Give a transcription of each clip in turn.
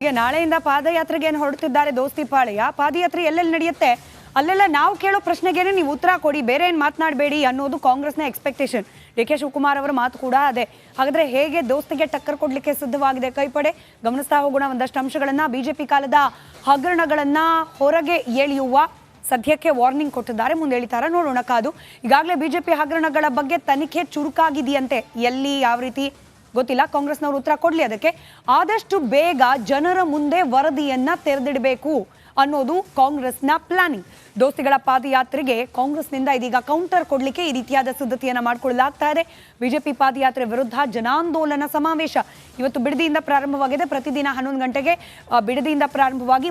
ಈಗ ನಾಳೆಯಿಂದ ಪಾದಯಾತ್ರೆಗೆ ಹೊರಡುತ್ತಿದ್ದಾರೆ ದೋಸ್ತಿ ಪಾಳೆಯ. ಪಾದಯಾತ್ರೆ ಎಲ್ಲೆಲ್ಲಿ ನಡೆಯುತ್ತೆ ಅಲ್ಲೆಲ್ಲ ನಾವು ಕೇಳೋ ಪ್ರಶ್ನೆಗೇನೆ ನೀವು ಉತ್ತರ ಕೊಡಿ, ಬೇರೆ ಏನು ಮಾತನಾಡಬೇಡಿ ಅನ್ನೋದು ಕಾಂಗ್ರೆಸ್ನ ಎಕ್ಸ್ಪೆಕ್ಟೇಷನ್. ಡಿ.ಕೆ. ಶಿವಕುಮಾರ್ ಅವರ ಮಾತು ಕೂಡ ಅದೇ. ಹಾಗಾದ್ರೆ ಹೇಗೆ ದೋಸ್ತಿಗೆ ಟಕ್ಕರ್ ಕೊಡ್ಲಿಕ್ಕೆ ಸಿದ್ಧವಾಗಿದೆ ಕೈಪಡೆ? ಗಮನಿಸ್ತಾ ಹೋಗೋಣ ಒಂದಷ್ಟು ಅಂಶಗಳನ್ನ. ಬಿಜೆಪಿ ಕಾಲದ ಹಗರಣಗಳನ್ನ ಹೊರಗೆ ಎಳೆಯುವ ಸದ್ಯಕ್ಕೆ ವಾರ್ನಿಂಗ್ ಕೊಟ್ಟಿದ್ದಾರೆ, ಮುಂದೆ ಎಳಿತಾರ ನೋಡೋಣ ಕಾದು. ಈಗಾಗಲೇ ಬಿಜೆಪಿ ಹಗರಣಗಳ ಬಗ್ಗೆ ತನಿಖೆ ಚುರುಕಾಗಿದೆಯಂತೆ. ಎಲ್ಲಿ ಯಾವ ರೀತಿ ಗೊತ್ತಿಲ್ಲ, ಕಾಂಗ್ರೆಸ್ನವರು ಉತ್ತರ ಕೊಡ್ಲಿ ಅದಕ್ಕೆ. ಆದಷ್ಟು ಬೇಗ ಜನರ ಮುಂದೆ ವರದಿಯನ್ನ ತೆರೆದಿಡಬೇಕು ಅನ್ನೋದು ಕಾಂಗ್ರೆಸ್ನ ಪ್ಲಾನಿಂಗ್. ದೋಸ್ತಿಗಳ ಪಾದಯಾತ್ರೆಗೆ ಕಾಂಗ್ರೆಸ್ನಿಂದ ಇದೀಗ ಕೌಂಟರ್ ಕೊಡ್ಲಿಕ್ಕೆ ಈ ರೀತಿಯಾದ ಸಿದ್ಧತೆಯನ್ನ ಮಾಡಿಕೊಳ್ಳಲಾಗ್ತಾ ಇದೆ. ಬಿಜೆಪಿ ಪಾದಯಾತ್ರೆ ವಿರುದ್ಧ ಜನಾಂದೋಲನ ಸಮಾವೇಶ ಇವತ್ತು ಬಿಡದಿಯಿಂದ ಪ್ರಾರಂಭವಾಗಿದೆ. ಪ್ರತಿದಿನ 11 ಗಂಟೆಗೆ ಬಿಡದಿಯಿಂದ ಪ್ರಾರಂಭವಾಗಿ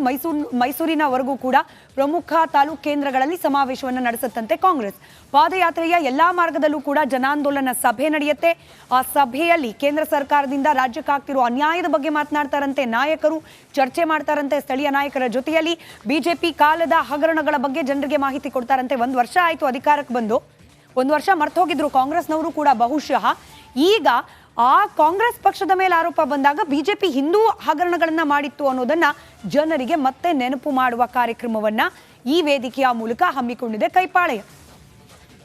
ಮೈಸೂರಿನವರೆಗೂ ಕೂಡ ಪ್ರಮುಖ ತಾಲೂಕು ಕೇಂದ್ರಗಳಲ್ಲಿ ಸಮಾವೇಶವನ್ನು ನಡೆಸುತ್ತಂತೆ ಕಾಂಗ್ರೆಸ್. ಪಾದಯಾತ್ರೆಯ ಎಲ್ಲಾ ಮಾರ್ಗದಲ್ಲೂ ಕೂಡ ಜನಾಂದೋಲನ ಸಭೆ ನಡೆಯುತ್ತೆ. ಆ ಸಭೆಯಲ್ಲಿ ಕೇಂದ್ರ ಸರ್ಕಾರದಿಂದ ರಾಜ್ಯಕ್ಕಾಗ್ತಿರೋ ಅನ್ಯಾಯದ ಬಗ್ಗೆ ಮಾತನಾಡ್ತಾರಂತೆ ನಾಯಕರು, ಚರ್ಚೆ ಮಾಡ್ತಾರಂತೆ ಸ್ಥಳೀಯ ನಾಯಕರ ಜೊತೆಯಲ್ಲಿ. ಬಿಜೆಪಿ ಕಾಲದ ಹಗರಣಗಳ ಬಗ್ಗೆ ಜನರಿಗೆ ಮಾಹಿತಿ ಕೊಡ್ತಾರಂತೆ. 1 ವರ್ಷ ಆಯ್ತು ಅಧಿಕಾರಕ್ಕೆ ಬಂದು, 1 ವರ್ಷ ಮರ್ತೋಗಿದ್ರು ಕಾಂಗ್ರೆಸ್ನವರು ಕೂಡ ಬಹುಶಃ. ಈಗ ಆ ಕಾಂಗ್ರೆಸ್ ಪಕ್ಷದ ಮೇಲೆ ಆರೋಪ ಬಂದಾಗ ಬಿಜೆಪಿ ಹಿಂದೂ ಹಗರಣಗಳನ್ನ ಮಾಡಿತ್ತು ಅನ್ನೋದನ್ನ ಜನರಿಗೆ ಮತ್ತೆ ನೆನಪು ಮಾಡುವ ಕಾರ್ಯಕ್ರಮವನ್ನ ಈ ವೇದಿಕೆಯ ಮೂಲಕ ಹಮ್ಮಿಕೊಂಡಿದೆ ಕೈಪಾಳೆಯ.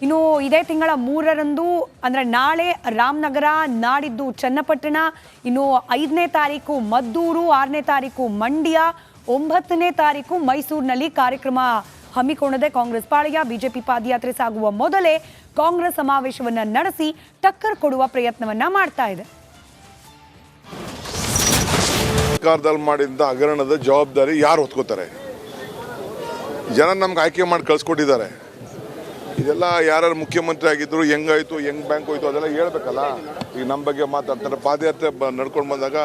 ಇನ್ನು ಇದೇ ತಿಂಗಳ 3ರಂದು ಅಂದ್ರೆ ನಾಳೆ ರಾಮನಗರ, ನಾಡಿದ್ದು ಚನ್ನಪಟ್ಟಣ, ಇನ್ನು 5ನೇ ತಾರೀಕು ಮದ್ದೂರು, 6ನೇ ತಾರೀಕು ಮಂಡ್ಯ, 9ನೇ ತಾರೀಕು ಮೈಸೂರಿನಲ್ಲಿ ಕಾರ್ಯಕ್ರಮ ಹಮ್ಮಿಕೊಂಡಿದೆ ಕಾಂಗ್ರೆಸ್ ಪಾಳೆಯ. ಬಿಜೆಪಿ ಪಾದಯಾತ್ರೆ ಸಾಗುವ ಮೊದಲೇ ಕಾಂಗ್ರೆಸ್ ಸಮಾವೇಶವನ್ನ ನಡೆಸಿ ಟಕ್ಕರ್ ಕೊಡುವ ಪ್ರಯತ್ನವನ್ನ ಮಾಡ್ತಾ ಇದೆ. ಸರ್ಕಾರದಲ್ಲಿ ಮಾಡಿದ ಹಗರಣದ ಜವಾಬ್ದಾರಿ ಯಾರು ಹೊತ್ಕೋತಾರೆ? ಜನ ನಮ್ಗೆ ಆಯ್ಕೆ ಮಾಡಿ ಕಳ್ಸಿಕೊಟ್ಟಿದ್ದಾರೆ. ಇದೆಲ್ಲ ಯಾರು ಮುಖ್ಯಮಂತ್ರಿ ಆಗಿದ್ರು, ಹೆಂಗಾಯ್ತು, ಹೆಂಗ್ ಬ್ಯಾಂಕ್ ಹೋಯ್ತು ಅದೆಲ್ಲ ಹೇಳ್ಬೇಕಲ್ಲ. ಈಗ ನಮ್ಮ ಬಗ್ಗೆ ಮಾತಾಡ್ತಾರೆ. ಪಾದಯಾತ್ರೆ ನಡ್ಕೊಂಡು ಬಂದಾಗ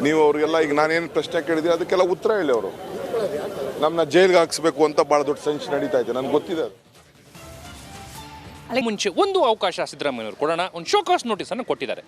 ನೀವು ಅವ್ರಿಗೆಲ್ಲ ಈಗ ನಾನೇನು ಪ್ರಶ್ನೆ ಕೇಳಿದ್ರೆ ಅದಕ್ಕೆಲ್ಲ ಉತ್ತರ ಹೇಳಿ. ಅವರು ನಮ್ಮನ್ನ ಜೈಲ್ಗೆ ಹಾಕ್ಸ್ಬೇಕು ಅಂತ ಭಾಳ ದೊಡ್ಡ ಸಂಚು ನಡೀತಾ ಇದೆ, ನನಗೆ ಗೊತ್ತಿದೆ. ಮುಂಚೆ ಒಂದು ಅವಕಾಶ ಸಿದ್ದರಾಮಯ್ಯವರು ಕೊಡೋಣ, ಒಂದು ಶೋಕಾಸ್ ನೋಟಿಸ್ ಅನ್ನು ಕೊಟ್ಟಿದ್ದಾರೆ.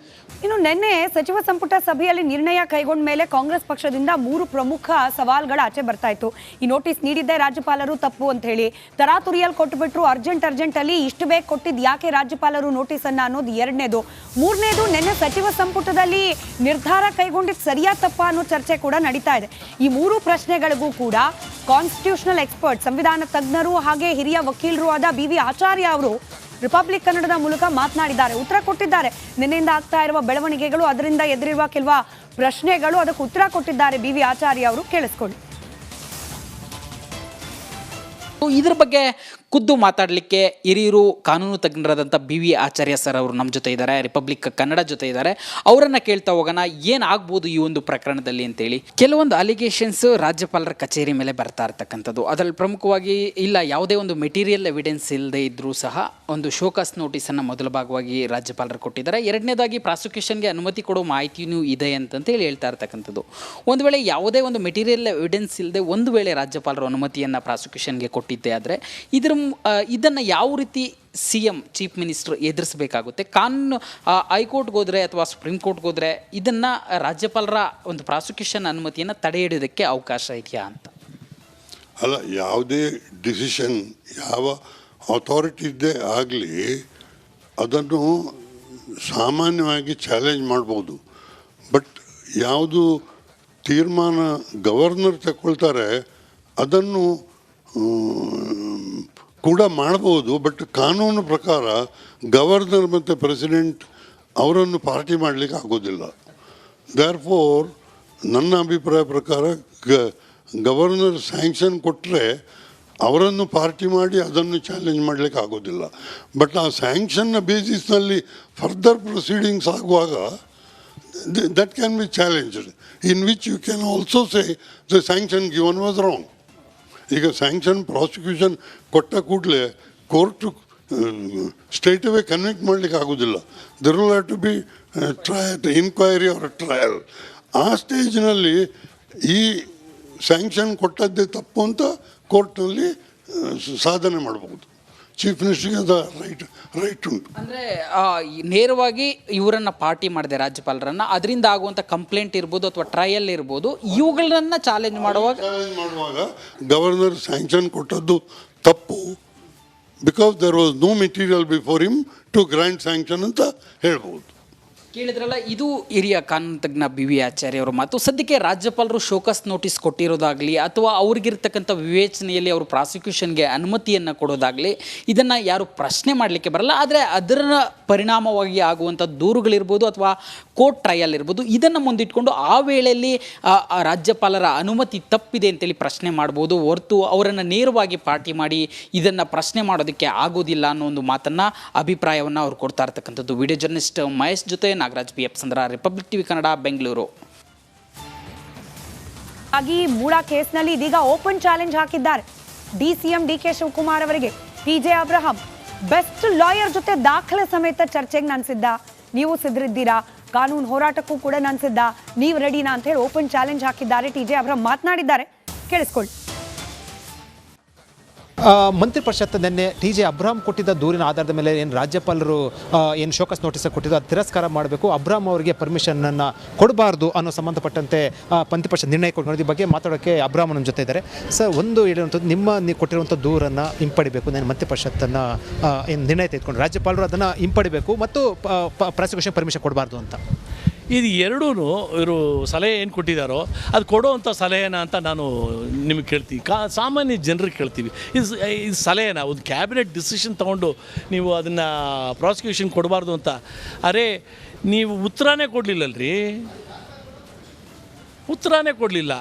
ಇನ್ನು ನಿನ್ನೆ ಸಚಿವ ಸಂಪುಟ ಸಭೆಯಲ್ಲಿ ನಿರ್ಣಯ ಕೈಗೊಂಡ ಮೇಲೆ ಕಾಂಗ್ರೆಸ್ ಪಕ್ಷದಿಂದ 3 ಪ್ರಮುಖ ಸವಾಲ್ಗಳ ಆಚೆ ಬರ್ತಾ ಇತ್ತು. ಈ ನೋಟಿಸ್ ನೀಡಿದ್ದೆ ರಾಜ್ಯಪಾಲರು ತಪ್ಪು ಅಂತ ಹೇಳಿ ತರಾತುರಿಯಲ್ಲಿ ಕೊಟ್ಟುಬಿಟ್ರು. ಅರ್ಜೆಂಟ್ ಅಲ್ಲಿ ಇಷ್ಟು ಬೇಗ ಕೊಟ್ಟಿದ್ದು ಯಾಕೆ ರಾಜ್ಯಪಾಲರು ನೋಟಿಸ್ ಅನ್ನ ಅನ್ನೋದು 2ನೇದು. 3ನೇದು, ನಿನ್ನೆ ಸಚಿವ ಸಂಪುಟದಲ್ಲಿ ನಿರ್ಧಾರ ಕೈಗೊಂಡಿದ್ದು ಸರಿಯಾ ತಪ್ಪ ಅನ್ನೋ ಚರ್ಚೆ ಕೂಡ ನಡೀತಾ ಇದೆ. ಈ 3 ಪ್ರಶ್ನೆಗಳಿಗೂ ಕೂಡ ಕಾನ್ಸ್ಟಿಟ್ಯೂಷನಲ್ ಎಕ್ಸ್ಪರ್ಟ್, ಸಂವಿಧಾನ ತಜ್ಞರು ಹಾಗೆ ಹಿರಿಯ ವಕೀಲರು ಆದ ಬಿ.ವಿ. ಆಚಾರ್ಯ ಅವರು ರಿಪಬ್ಲಿಕ್ ಕನ್ನಡದ ಮೂಲಕ ಮಾತನಾಡಿದ್ದಾರೆ, ಉತ್ತರ ಕೊಟ್ಟಿದ್ದಾರೆ. ನಿನ್ನೆಯಿಂದ ಆಗ್ತಾ ಇರುವ ಬೆಳವಣಿಗೆಗಳು, ಅದರಿಂದ ಎದುರಿರುವ ಕೆಲವು ಪ್ರಶ್ನೆಗಳು, ಅದಕ್ಕೆ ಉತ್ತರ ಕೊಟ್ಟಿದ್ದಾರೆ ಬಿ.ವಿ. ಆಚಾರ್ಯ ಅವರು. ಕೇಳಿಸ್ಕೊಳ್ಳಿ. ಇದ್ರ ಬಗ್ಗೆ ಖುದ್ದು ಮಾತಾಡಲಿಕ್ಕೆ ಹಿರಿಯರು ಕಾನೂನು ತಜ್ಞರಾದಂಥ ಬಿ.ವಿ. ಆಚಾರ್ಯ ಸರ್ ಅವರು ನಮ್ಮ ಜೊತೆ ಇದ್ದಾರೆ, ರಿಪಬ್ಲಿಕ್ ಕನ್ನಡ ಜೊತೆ ಇದ್ದಾರೆ. ಅವರನ್ನು ಕೇಳ್ತಾ ಹೋಗೋಣ ಏನಾಗ್ಬೋದು ಈ ಒಂದು ಪ್ರಕರಣದಲ್ಲಿ ಅಂತೇಳಿ. ಕೆಲವೊಂದು ಅಲಿಗೇಷನ್ಸ್ ರಾಜ್ಯಪಾಲರ ಕಚೇರಿ ಮೇಲೆ ಬರ್ತಾ ಇರ್ತಕ್ಕಂಥದ್ದು. ಅದರಲ್ಲಿ ಪ್ರಮುಖವಾಗಿ ಇಲ್ಲ ಯಾವುದೇ ಒಂದು ಮೆಟೀರಿಯಲ್ ಎವಿಡೆನ್ಸ್ ಇಲ್ಲದೆ ಇದ್ದರೂ ಸಹ ಒಂದು ಶೋಕಾಸ್ ನೋಟಿಸನ್ನು ಮೊದಲ ಭಾಗವಾಗಿ ರಾಜ್ಯಪಾಲರು ಕೊಟ್ಟಿದ್ದಾರೆ. 2ನೇದಾಗಿ ಪ್ರಾಸಿಕ್ಯೂಷನ್ಗೆ ಅನುಮತಿ ಕೊಡೋ ಮಾಹಿತಿಯೂ ಇದೆ ಅಂತೇಳಿ ಹೇಳ್ತಾ ಇರ್ತಕ್ಕಂಥದ್ದು. ಒಂದು ವೇಳೆ ಯಾವುದೇ ಒಂದು ಮೆಟೀರಿಯಲ್ ಎವಿಡೆನ್ಸ್ ಇಲ್ಲದೆ ಒಂದು ವೇಳೆ ರಾಜ್ಯಪಾಲರು ಅನುಮತಿಯನ್ನು ಪ್ರಾಸಿಕ್ಯೂಷನ್ಗೆ ಕೊಟ್ಟಿದ್ದೆ ಆದರೆ ಇದನ್ನು ಯಾವ ರೀತಿ CM ಚೀಫ್ ಮಿನಿಸ್ಟರ್ ಎದುರಿಸಬೇಕಾಗುತ್ತೆ? ಕಾನೂನು ಹೈಕೋರ್ಟ್ಗೆ ಹೋದರೆ ಅಥವಾ ಸುಪ್ರೀಂ ಕೋರ್ಟ್ಗೆ ಹೋದರೆ ಇದನ್ನು ರಾಜ್ಯಪಾಲರ ಒಂದು ಪ್ರಾಸಿಕ್ಯೂಷನ್ ಅನುಮತಿಯನ್ನು ತಡೆ ಹಿಡಿಯೋದಕ್ಕೆ ಅವಕಾಶ ಇದೆಯಾ ಅಂತ? ಅಲ್ಲ, ಯಾವುದೇ ಡಿಸಿಷನ್ ಯಾವ ಅಥಾರಿಟಿ ಇದ್ದೇ ಆಗಲಿ ಅದನ್ನು ಸಾಮಾನ್ಯವಾಗಿ ಚಾಲೆಂಜ್ ಮಾಡ್ಬೋದು. ಬಟ್ ಯಾವುದು ತೀರ್ಮಾನ ಗವರ್ನರ್ ತಗೊಳ್ತಾರೆ ಅದನ್ನು ಕೂಡ ಮಾಡ್ಬೋದು. ಬಟ್ ಕಾನೂನು ಪ್ರಕಾರ ಗವರ್ನರ್ ಮತ್ತು ಪ್ರೆಸಿಡೆಂಟ್ ಅವರನ್ನು ಪಾರ್ಟಿ ಮಾಡಲಿಕ್ಕೆ ಆಗೋದಿಲ್ಲ. ದೇರ್ಫೋರ್ ನನ್ನ ಅಭಿಪ್ರಾಯ ಪ್ರಕಾರ ಗವರ್ನರ್ ಸ್ಯಾಂಕ್ಷನ್ ಕೊಟ್ಟರೆ ಅವರನ್ನು ಪಾರ್ಟಿ ಮಾಡಿ ಅದನ್ನು ಚಾಲೆಂಜ್ ಮಾಡಲಿಕ್ಕೆ ಆಗೋದಿಲ್ಲ. ಬಟ್ ಆ ಸ್ಯಾಂಕ್ಷನ್ನ ಬೇಸಿಸ್ನಲ್ಲಿ ಫರ್ದರ್ ಪ್ರೊಸೀಡಿಂಗ್ಸ್ ಆಗುವಾಗ that can be challenged, in which you can also say the sanction given was wrong. ಈಗ ಸ್ಯಾಂಕ್ಷನ್ ಪ್ರಾಸಿಕ್ಯೂಷನ್ ಕೊಟ್ಟ ಕೂಡಲೇ ಕೋರ್ಟು ಸ್ಟ್ರೈಟ್ ಅವೇ ಕನ್ವಿಕ್ಟ್ ಮಾಡಲಿಕ್ಕೆ ಆಗೋದಿಲ್ಲ. There will have to be inquiry or trial. ಆ ಸ್ಟೇಜ್ನಲ್ಲಿ ಈ sanction ಕೊಟ್ಟದ್ದೇ ತಪ್ಪು ಅಂತ ಕೋರ್ಟ್ನಲ್ಲಿ ಸಾಧನೆ ಮಾಡ್ಬೋದು. ಚೀಫ್ ಮಿನಿಸ್ಟರ್ಗೆ ಅದು ರೈಟ್ ಉಂಟು. ಅಂದರೆ ನೇರವಾಗಿ ಇವರನ್ನು ಪಾರ್ಟಿ ಮಾಡಿದೆ ರಾಜ್ಯಪಾಲರನ್ನು, ಅದರಿಂದ ಆಗುವಂಥ ಕಂಪ್ಲೇಂಟ್ ಇರ್ಬೋದು ಅಥವಾ ಟ್ರಯಲ್ ಇರ್ಬೋದು, ಇವುಗಳನ್ನ ಚಾಲೆಂಜ್ ಮಾಡುವಾಗ ಗವರ್ನರ್ ಸ್ಯಾಂಕ್ಷನ್ ಕೊಟ್ಟದ್ದು ತಪ್ಪು, because there was no material before him to grant sanction ಅಂತ ಹೇಳ್ಬೋದು. ಕೇಳಿದ್ರಲ್ಲ, ಇದು ಹಿರಿಯ ಕಾನೂನು ತಜ್ಞ ಬಿ ವಿ ಆಚಾರ್ಯ ಅವರ ಮಾತು. ಸದ್ಯಕ್ಕೆ ರಾಜ್ಯಪಾಲರು ಶೋಕಸ್ ನೋಟಿಸ್ ಕೊಟ್ಟಿರೋದಾಗಲಿ ಅಥವಾ ಅವ್ರಿಗಿರ್ತಕ್ಕಂಥ ವಿವೇಚನೆಯಲ್ಲಿ ಅವರು ಪ್ರಾಸಿಕ್ಯೂಷನ್ಗೆ ಅನುಮತಿಯನ್ನು ಕೊಡೋದಾಗಲಿ ಇದನ್ನು ಯಾರು ಪ್ರಶ್ನೆ ಮಾಡಲಿಕ್ಕೆ ಬರಲ್ಲ. ಆದರೆ ಅದರ ಪರಿಣಾಮವಾಗಿ ಆಗುವಂಥ ದೂರುಗಳಿರ್ಬೋದು ಅಥವಾ ಕೋರ್ಟ್ ಟ್ರಯಲ್ ಇರ್ಬೋದು, ಇದನ್ನು ಮುಂದಿಟ್ಕೊಂಡು ಆ ವೇಳೆಯಲ್ಲಿ ರಾಜ್ಯಪಾಲರ ಅನುಮತಿ ತಪ್ಪಿದೆ ಅಂತೇಳಿ ಪ್ರಶ್ನೆ ಮಾಡ್ಬೋದು ಹೊರತು ಅವರನ್ನು ನೇರವಾಗಿ ಪಾರ್ಟಿ ಮಾಡಿ ಇದನ್ನು ಪ್ರಶ್ನೆ ಮಾಡೋದಕ್ಕೆ ಆಗೋದಿಲ್ಲ ಅನ್ನೋ ಒಂದು ಮಾತನ್ನು, ಅಭಿಪ್ರಾಯವನ್ನು ಅವ್ರು ಕೊಡ್ತಾ ಇರ್ತಕ್ಕಂಥದ್ದು. ವಿಡಿಯೋ ಜರ್ನಲಿಸ್ಟ್ ಮಹೇಶ್ ಜೊತೆ Nagaraj BF ಸಂದ್ರ, republic TV Kannada, Bengaluru. ಹಾಗಾಗಿ ಮೂಡಾ ಕೇಸ್ನಲ್ಲಿ ಇದೀಗ ಓಪನ್ ಚಾಲೆಂಜ್ ಹಾಕಿದ್ದಾರೆ DCM DK ಶಿವಕುಮಾರ್ ಅವರಿಗೆ. TJ ಅಬ್ರಹಾಂ ಬೆಸ್ಟ್ ಲಾಯರ್ ಜೊತೆ ದಾಖಲೆ ಸಮೇತ ಚರ್ಚೆಗೆ ನಾನು ಸಿದ್ಧ, ನೀವು ಸಿದ್ಧರಿದ್ದೀರಾ, ಕಾನೂನು ಹೋರಾಟಕ್ಕೂ ಕೂಡ ನಾನು ಸಿದ್ಧ, ನೀವು ರೆಡಿನಾ ಅಂತ ಹೇಳಿ ಓಪನ್ ಚಾಲೆಂಜ್ ಹಾಕಿದ್ದಾರೆ. TJ ಅಬ್ರಹಾಂ ಮಾತನಾಡಿದ್ದಾರೆ, ಕೇಳಿಸ್ಕೊಳ್ಳಿ. ಮಂತ್ರಿ ಪರಿಷತ್ ನಿನ್ನೆ TJ ಅಬ್ರಹಾಂ ಕೊಟ್ಟಿದ್ದ ದೂರಿನ ಆಧಾರದ ಮೇಲೆ ಏನು ರಾಜ್ಯಪಾಲರು ಏನು ಶೋಕಸ್ ನೋಟಿಸ್ ಕೊಟ್ಟಿದ್ದು ಅದು ತಿರಸ್ಕಾರ ಮಾಡಬೇಕು, ಅಬ್ರಹಾಂ ಅವರಿಗೆ ಪರ್ಮಿಷನನ್ನು ಕೊಡಬಾರ್ದು ಅನ್ನೋ ಸಂಬಂಧಪಟ್ಟಂತೆ ಮಂತ್ರಿ ಪರಿಷತ್ ನಿರ್ಣಯ ಕೊಟ್ಟಿರೋದು. ಈ ಬಗ್ಗೆ ಮಾತಾಡೋಕ್ಕೆ ಅಬ್ರಹಾಂ ನಮ್ಮ ಜೊತೆ ಇದ್ದಾರೆ. ಸರ್, ಒಂದು ಹೇಳುವಂಥದ್ದು, ನೀವು ಕೊಟ್ಟಿರುವಂಥ ದೂರನ್ನು ಹಿಂಪಡಿಬೇಕು, ನಾನು ಮಂತ್ರಿ ಪರಿಷತ್ತನ್ನು ಏನು ನಿರ್ಣಯ ತೆಗೆದುಕೊಂಡು ರಾಜ್ಯಪಾಲರು ಅದನ್ನು ಹಿಂಪಡಿಬೇಕು ಮತ್ತು ಪ್ರಾಸಿಕ್ಯೂಷನ್ ಪರ್ಮಿಷನ್ ಕೊಡಬಾರ್ದು ಅಂತ. ಇದು ಎರಡೂ ಇವರು ಸಲಹೆ ಏನು ಕೊಟ್ಟಿದ್ದಾರೋ ಅದು ಕೊಡೋವಂಥ ಸಲಹೆನ ಅಂತ ನಾನು ನಿಮಗೆ ಕೇಳ್ತೀವಿ, ಸಾಮಾನ್ಯ ಜನರಿಗೆ ಕೇಳ್ತೀವಿ. ಇದು ಸಲಹೆನ, ಒಂದು ಕ್ಯಾಬಿನೆಟ್ ಡಿಸಿಷನ್ ತೊಗೊಂಡು ನೀವು ಅದನ್ನು ಪ್ರಾಸಿಕ್ಯೂಷನ್ ಕೊಡಬಾರ್ದು ಅಂತ. ಅರೆ, ನೀವು ಉತ್ತರನೇ ಕೊಡಲಿಲ್ಲಲ್ರಿ, ಉತ್ತರನೇ ಕೊಡಲಿಲ್ಲ.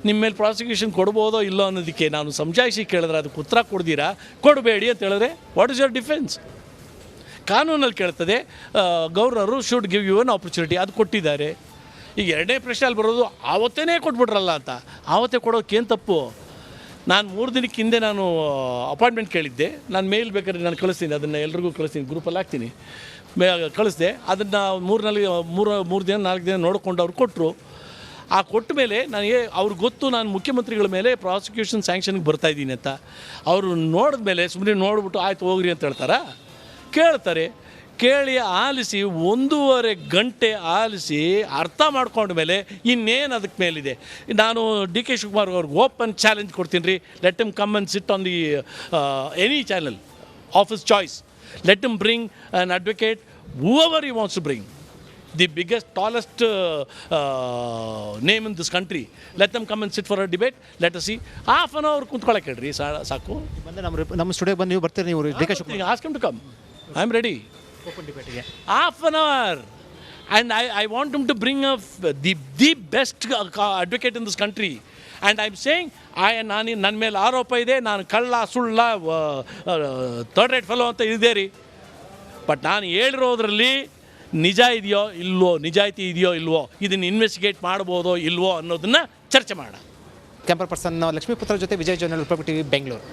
ನಿಮ್ಮ ಮೇಲೆ ಪ್ರಾಸಿಕ್ಯೂಷನ್ ಕೊಡ್ಬೋದೋ ಇಲ್ಲೋ ಅನ್ನೋದಕ್ಕೆ ನಾನು ಸಮಜಾಯಿಸಿ ಕೇಳಿದ್ರೆ ಅದಕ್ಕೆ ಉತ್ತರ ಕೊಡ್ದಿರಾ ಕೊಡಬೇಡಿ ಅಂತ ಹೇಳಿದ್ರೆ ವಾಟ್ ಇಸ್ ಯುವರ್ ಡಿಫೆನ್ಸ್? ಕಾನೂನಲ್ಲಿ ಕೇಳ್ತದೆ governor should give you an opportunity, ಅದು ಕೊಟ್ಟಿದ್ದಾರೆ. ಈಗ ಎರಡನೇ ಪ್ರಶ್ನೆಯಲ್ಲಿ ಬರೋದು ಆವತ್ತೇ ಕೊಟ್ಬಿಟ್ರಲ್ಲ ಅಂತ. ಆವತ್ತೇ ಕೊಡೋಕ್ಕೇನು ತಪ್ಪು? ನಾನು 3 ದಿನಕ್ಕೆ ಹಿಂದೆ ನಾನು ಅಪಾಯಿಂಟ್ಮೆಂಟ್ ಕೇಳಿದ್ದೆ, ನಾನು ಮೇಲ್ ಬೇಕಾದ್ರೆ ನಾನು ಕಳಿಸ್ತೀನಿ, ಅದನ್ನು ಎಲ್ರಿಗೂ ಕಳಿಸ್ತೀನಿ, ಗ್ರೂಪಲ್ಲಿ ಹಾಕ್ತೀನಿ, ಕಳಿಸ್ದೆ. ಅದನ್ನು 3 ದಿನ 4 ದಿನ ನೋಡಿಕೊಂಡು ಅವ್ರು ಕೊಟ್ಟರು. ಆ ಕೊಟ್ಟ ಮೇಲೆ ನನಗೆ ಅವ್ರಿಗೆ ಗೊತ್ತು ನಾನು ಮುಖ್ಯಮಂತ್ರಿಗಳ ಮೇಲೆ ಪ್ರಾಸಿಕ್ಯೂಷನ್ ಸ್ಯಾಂಕ್ಷನ್ಗೆ ಬರ್ತಾಯಿದ್ದೀನಿ ಅಂತ. ಅವರು ನೋಡಿದ ಮೇಲೆ ಸುಮ್ಮನೆ ನೋಡ್ಬಿಟ್ಟು ಆಯ್ತು ಹೋಗ್ರಿ ಅಂತ ಹೇಳ್ತಾರಾ? ಕೇಳ್ತಾರೆ, ಕೇಳಿ ಆಲಿಸಿ 1.5 ಗಂಟೆ ಆಲಿಸಿ ಅರ್ಥ ಮಾಡ್ಕೊಂಡ ಮೇಲೆ ಇನ್ನೇನು ಅದಕ್ಕೆ ಮೇಲಿದೆ. ನಾನು DK ಶಿವಕುಮಾರ್ ಅವ್ರಿಗೆ ಓಪನ್ ಚಾಲೆಂಜ್ ಕೊಡ್ತೀನಿ ರೀ. Let him come and sit on the any channel of his choice. Let him bring an advocate whoever he wants to bring, the biggest, tallest name in this country. Let them come and sit for a debate. Let us see. Half an hour ಕುಂತ್ಕೊಳ್ಳೋಕೆ ಹೇಳ್ರಿ ಸಾಕು. ಬಂದರೆ ನಮ್ಮ ಸ್ಟುಡಿಯೋಗೆ ಬಂದು ನೀವು ಬರ್ತೀರಿ, ನೀವು DK Shivakumar ask him to come. I am ready. Open ಡಿಬೇಟಿಗೆ Half an hour. And I want him to bring up the best advocate in this country. And I'm saying, ನನ್ನ ಮೇಲೆ ಆರೋಪ ಇದೆ, ನಾನು ಕಳ್ಳ ಸುಳ್ಳ ಥರ್ಡ್ ರೇಟ್ ಫೆಲೋ ಅಂತ ಇದೆ ರೀ. ಬಟ್ ನಾನು ಹೇಳಿರೋದ್ರಲ್ಲಿ ನಿಜ ಇದೆಯೋ ಇಲ್ವೋ, ನಿಜಾಯಿತಿ ಇದೆಯೋ ಇಲ್ವೋ, ಇದನ್ನು ಇನ್ವೆಸ್ಟಿಗೇಟ್ ಮಾಡ್ಬೋದೋ ಇಲ್ವೋ ಅನ್ನೋದನ್ನು ಚರ್ಚೆ ಮಾಡೋಣ. ಕ್ಯಾಮರಾ ಪರ್ಸನ್ ಲಕ್ಷ್ಮೀಪುತ್ರ ಜೊತೆ Vijay zonal, republic TV, Bengaluru.